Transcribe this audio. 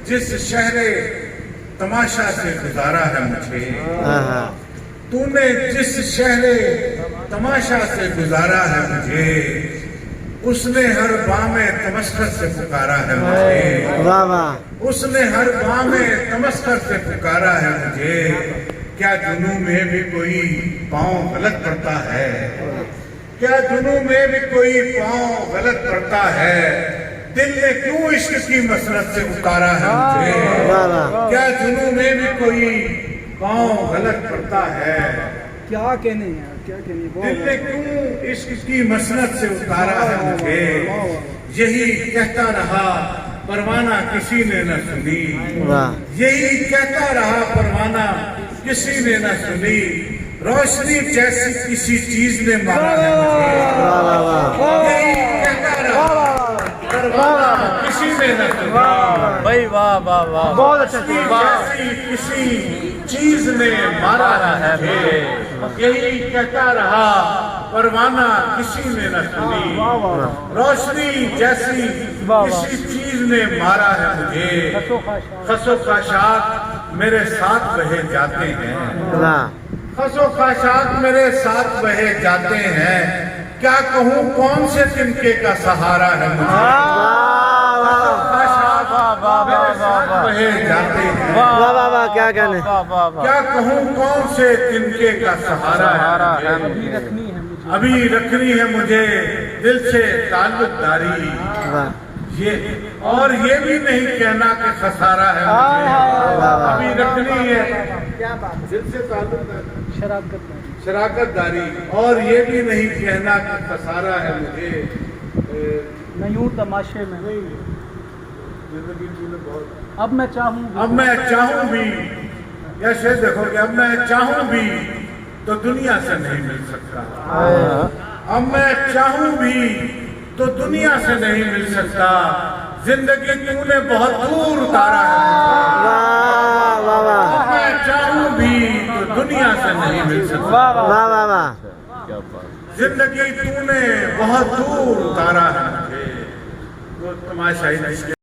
جس شہر تماشا سے گزارا ہے مجھے، تو نے جس شہر تماشا سے گزارا ہے مجھے، اس نے ہر بام تمسخر سے پکارا ہے مجھے، اس نے ہر بام تمسخر سے پکارا ہے مجھے۔ کیا جنوں میں بھی کوئی پاؤں غلط پڑتا ہے؟ کیا جنوں میں بھی کوئی پاؤں غلط پڑتا ہے؟ دل نے کیوں عشق کی مسرت سے اتارا ہے مجھے؟ کیا جنوں میں بھی کوئی پاؤں غلط پڑتا ہے؟ کیا کہنے ہیں، کیا کہنے ہیں؟ دل نے کیوں عشق کی مسرت سے اتارا ہے مجھے؟ یہی کہتا رہا پروانہ کسی نے نہ سنی، یہی کہتا رہا پروانہ کسی نے نہ سنی، روشنی جیسی کسی چیز نے مارا ہے مجھے۔ یہی کہتا رہا پروانہ کسی نے نہ سنی، بھائی واہ واہ واہ، بہت اچھا جیسی کسی چیز نے مارا ہے مجھے۔ یہی کہتا رہا پروانہ کسی نے نہ سنی، روشنی جیسی کسی چیز نے مارا ہے مجھے۔ خس و خاشاک میرے ساتھ بہے جاتے ہیں، خس و خاشاک میرے ساتھ بہے جاتے ہیں، کیا کہوں کون سے تنکے کا سہارا ہے مجھے؟ میرے ساتھ بہے جاتے ہیں، کیا کہنے، کیا کہوں کون سے تنکے کا سہارا ہے مجھے؟ ابھی رکھنی ہے مجھے دل سے تعلق داری، اور یہ بھی نہیں کہنا کہ خسارہ ہے مجھے۔ ابھی رکھنی ہے دل سے تعلق داری، شراکت داری، اور یہ بھی نہیں کہنا کہ خسارہ ہے مجھے۔ میں یوں تماشے میں اب میں چاہوں بھی ایسے دیکھو کہ اب میں چاہوں بھی تو دنیا سے نہیں مل سکتا، اب میں چاہوں بھی تو دنیا سے نہیں مل سکتا، زندگی تو نے بہت دور اتارا ہے مجھے۔ اب میں چاہوں بھی تو دنیا سے نہیں مل سکتا، زندگی تو نے بہت دور اتارا ہے مجھے۔ وہ تماشائی